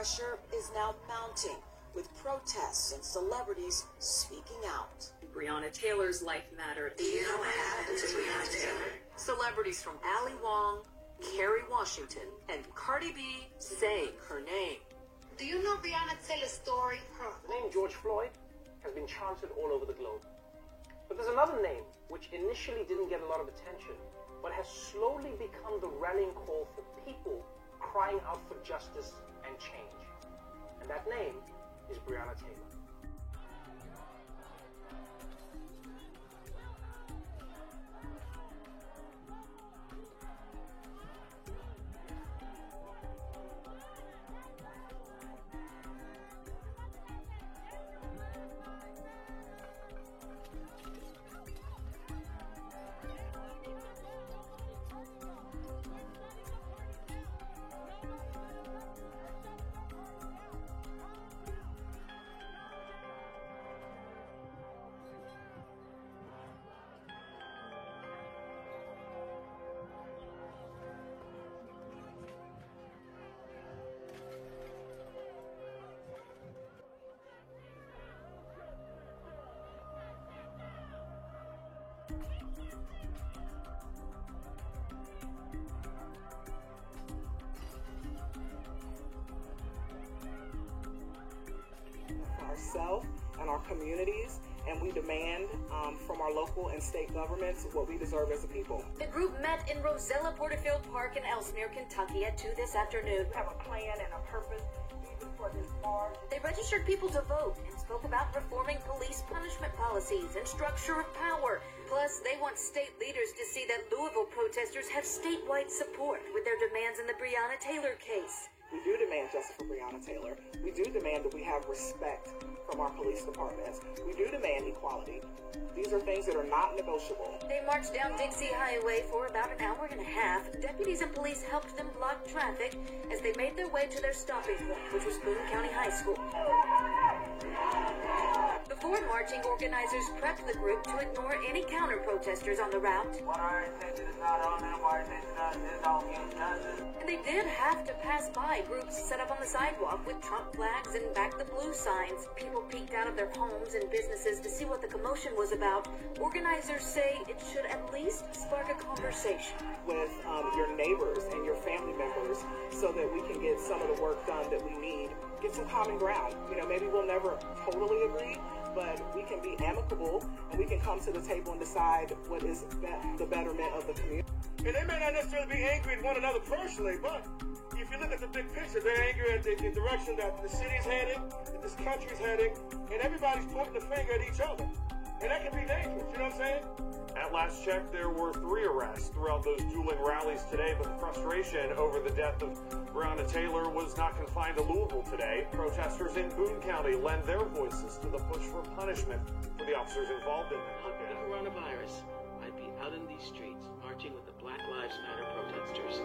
pressure is now mounting, with protests and celebrities speaking out. Breonna Taylor's life mattered. Do you know what happened to Breonna Taylor? Celebrities from Ali Wong, Kerry Washington, and Cardi B saying her name. Do you know Breonna Taylor's story? The name George Floyd has been chanted all over the globe. But there's another name which initially didn't get a lot of attention, but has slowly become the rallying call for people crying out for justice and change. And that name is Breonna Taylor. Ourselves and our communities, and we demand from our local and state governments what we deserve as a people. The group met in Rosella Porterfield Park in Ellesmere, Kentucky at 2 this afternoon. We have a plan and a purpose even for this march. They registered people to vote and spoke about reforming police punishment policies and structure of power. Plus, they want state leaders to see that Louisville protesters have statewide support with their demands in the Breonna Taylor case. We do demand justice for Breonna Taylor. We do demand that we have respect from our police departments. We do demand equality. These are things that are not negotiable. They marched down Dixie Highway for about an hour and a half. Deputies and police helped them block traffic as they made their way to their stopping point, which was Boone County High School. Before marching, organizers prepped the group to ignore any counter-protesters on the route. What our intention is not on them, our intention is on getting justice. And they did have to pass by groups set up on the sidewalk with Trump flags and Back the Blue signs. People peeked out of their homes and businesses to see what the commotion was about. Organizers say it should at least spark a conversation with your neighbors and your family members so that we can get some of the work done that we need. Get some common ground. You know, maybe we'll never totally agree, but we can be amicable and we can come to the table and decide what is the betterment of the community. And they may not necessarily be angry at one another personally, but if you look at the big picture, they're angry at the direction that the city's heading, that this country's heading, and everybody's pointing the finger at each other. And that can be dangerous, you know what I'm saying? At last check, there were 3 arrests throughout those dueling rallies today, but the frustration over the death of Breonna Taylor was not confined to Louisville today. Protesters in Boone County lend their voices to the push for punishment for the officers involved in it. The coronavirus might be out in these streets marching with the Black Lives Matter protesters.